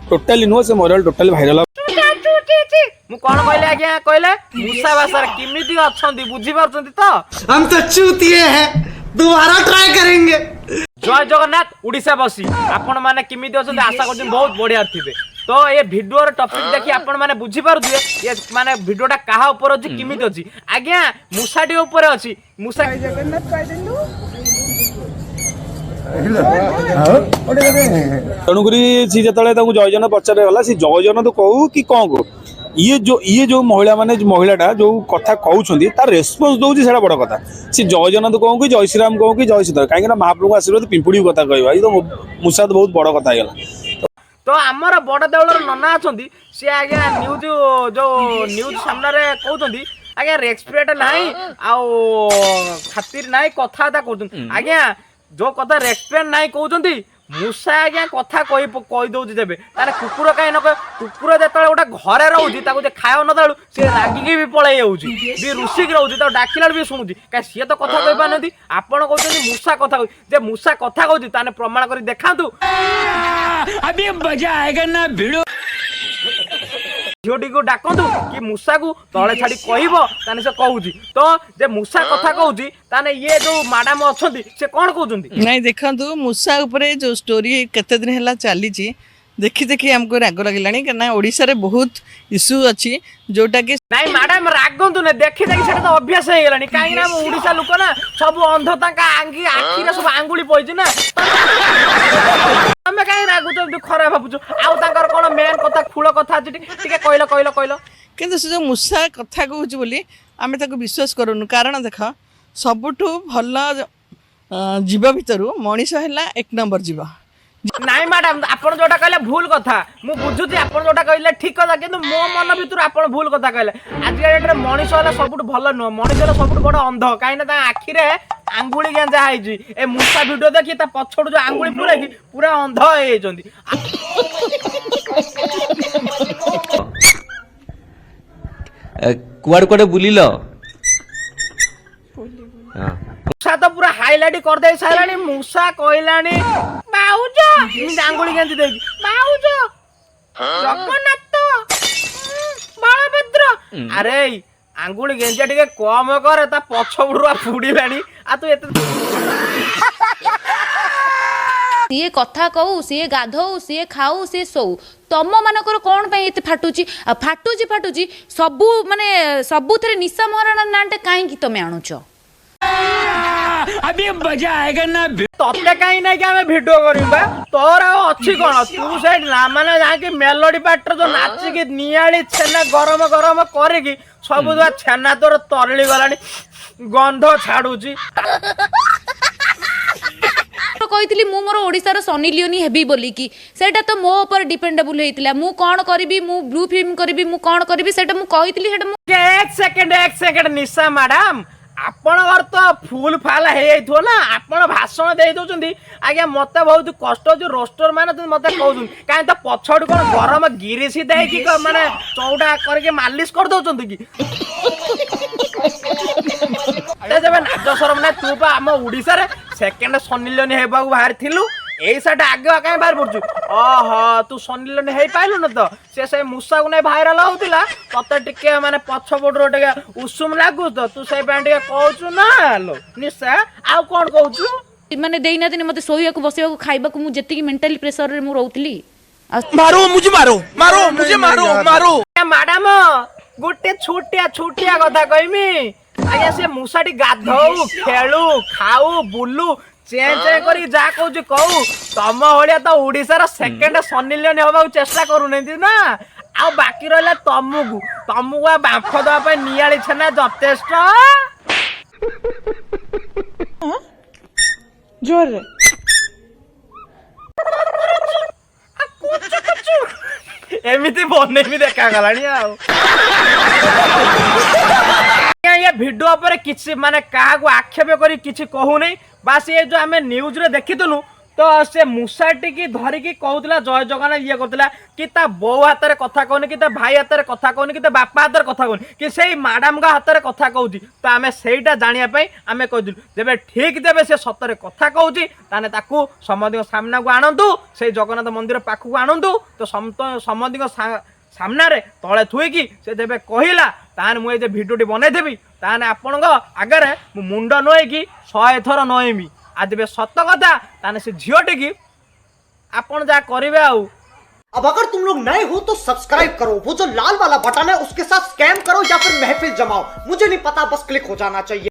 Totally नुह से mobile totally viral मु कौन कहले आज्ञा कहले मूसा भाषा किमिति अछंती बुझी पारछंती तो हम तो चूतिए हैं दोबारा ट्राई करेंगे। जय जगन्नाथ उड़ीसा बसी आपण माने किमिति अछंती आशा करछन बहुत बढ़िया थिबे। तो ये वीडियो रो टॉपिक देखि आपण माने बुझी पारुथिबे ये माने वीडियोटा काहा ऊपर अछि किमिति अछि आज्ञा मूसाटी ऊपर अछि मूसा जगन्नाथ कह देनु तेणुक सी जो जयजन पचारे गला सी जयजन तो कहू कि कौन को ये जो महिला माने महिलाटा जो कथा कहउछंती तार रेस्पॉन्स दउची सेटा बड़ कथा सी जयजन तो कहू कि जय श्री राम कहू कि जय सीता कहीं महाप्रभु आशीर्वाद पिंपुड़ी कथा कहवा ये तो मूसा तो बहुत बड़ कथा गला। तो आमर बड़ देवलर नना अछंती सी आज्ञा न्यूज जो न्यूज सामने रे कहउछंती आज्ञा रेस्पेक्ट नाही आउ खातिर नाही कथाता कहउछंती आज्ञा जो कथा रेस्पेक्ट नाही कहउछंती मूसा आज्ञा कथा कही दउची देबे तारे कुकुर काई न कुकुर जेतले गोटा घरे रहउची ताको जे खायो न दाळू से रागिकी भी पळै जाउची बी ऋषिक रहउची तो डाकिलाड भी सुनुची का से तो कथा कहि पानती आपण कहउछंती मूसा कथा जे मूसा कथा कहउची ताने प्रमाण करी देखांतु अभी मजा आएगा ना भिड़ो झियोटी को डाकंतु कि मूसा को तळे छाडी कहइबो ताने से कहउची तो जे मूसा कथा कहउची ताने ये जो मैडम अछंती से कोन कहउचंती नहीं देखंतु मूसा ऊपर जो स्टोरी केते दिन हला चली देखी देखी हमको राग लगिलानी कना ओडिसा रे बहुत इश्यू अछि जोटा कि नहीं मैडम रागंतु ने देखी देखी सेटा तो अभ्यास हे गेलानी काई ना ओडिसा लोक ना सब अंध ताका आंगी आखी रे सब आंगुली पइछि ना हमें काई रागुतो खराब भाबुछु आउ तांकर कोन मेन कथा फूल कथा अछि टिके कहलो किंतु से जो मूसा कथा कहूँ बोली आमे ताको विश्वास करूनु कारण देख सबुठु भल जीव भितरु मनीष हैला एक नंबर जीव नहीं मैडम आपण जोटा कहले भूल कथा मु बुझुती आपण जोटा कहले ठीक कथा किंतु मो मन भितर आपण भूल कथा कहले आज के डेट रे मनीष होला सबुठ भल न मनीष होला सबुठ बड़ अंध काई ना ता आखी रे आंगुली गेंजा हाइजी ए मूसा वीडियो देखि ता पछोड जो आंगुली पुराई पूरा अंध हे जंदी कुआड़ कुआड़ बुलिलो मूसा तो पूरा हाईलाइट कर दे सारानी मूसा कहलानी बाउजो आंगुली गेंजी देगी बाउजो जगन्नाथ बलभद्र अरे आंगुली गेंजिया टिके कम करे ता पछबुडुआ फुडिलानी आ तू एते सीए कथा कहू सीए गाधऊ सीए खाऊ सीए सोऊ तम मानकर कौन पे एते फाटुची फाटुची सबू माने सबुथरे निशा महाराणा नांटे काहे की तमे आणुच अभी मजा आएगा ना तते काई नै कि हमें वीडियो करिबा तोर आ अछि कोन तू से ना माने जा कि मेलोडी पाटर जो नाची कि नियाली छेना गरम गरम करे कि सब दुआ छेना तोर तरली गलानी गंध छाडुची कहितली मु मोर ओडिसा रो सनी लियोनी हेबी बोली कि सेटा तो मो ऊपर डिपेंडेबल हेतिला मु कोन करबी मु ब्लू फिल्म करबी मु कोन करबी सेटा मु कहितली सेटा मु एक सेकंड निशा मैडम आपण घर तो फुल फाल हे जाइथो ना आपण भाषण दे दोचंदी आज्ञा मते बहुत कष्ट जो रोस्टर माने मते कहउछन काहे तो पछड़ कोन गरम गिरिसी दे कि माने चौड़ा करके मालिश कर दोचंदी कि अरे जब नाच शरम ना तू बा हम ओडिसा रे सेकंड सनी लियोनी हेबा बाहर थिलु एई साटा आगे काहे बाहर पड़छु ओहो तू सनी लियोनी हे पाइलु न तो से मूसा को नै भाइराल होतिला तते टिके माने पछ पडरो टिके उषुम लागु तो तू से पे टिके कहउछु ना लो निशा आ कोन कहउछु माने देइना दिन मते सोइया को बसिया को खाइबा को मु जेति मेंटली प्रेशर रे मु रहउतली मारो मुझे मारो मैडम गोटे छुटिया कथा कहमी आज्ञा से मूसाटी गाधऊ खेलु खाऊ बुलु चें करी जा कहू कहू तम भाया तो ओडिसा सेकेंड सनी लियोनी होगा चेष्टा करूना ना आ बाकी रहा तुमको बांफ दवा नियाली छेना जथेष्ट जोर एमती बनई देखा गला ये वीडियो पर किसी माने क्या आक्षेप करी किसी कहू नहीं बास ये जो आम न्यूज रे देखिलु तो से मूषाटी की धरिकी कहूला जय जगन्नाथ ये करथिला कि ता बो हाथ रे कथा कहूनी कि ता भाई हाथ रे कथा कहूनी कि ता बापा हाथ रे कथा कहूनी कि सेई मैडम का हाथ रे कथा कहूची तो आमे सेईटा जानिया पई आमे कहदिलु जेबे ठीक देबे से सतरे कथा कहूची ताने ताकू समधिक सामना को आणंतु से जगन्नाथ मंदिर पाखु को आणंतु तो समधिक सामना रे तळे थुईकी से जेबे कहिला ताने मु ए जे भिडियोटी बनै देबी ताने आपनक आगरे मु मुंड नोएकी 100 थर नोएमी आज बे सत कथा ताने से झियोटी की आपन जा करिवे आउ। अब अगर तुम लोग नए हो तो सब्सक्राइब करो, वो जो लाल वाला बटन है उसके साथ स्कैम करो या फिर महफिल जमाओ, मुझे नहीं पता, बस क्लिक हो जाना चाहिए।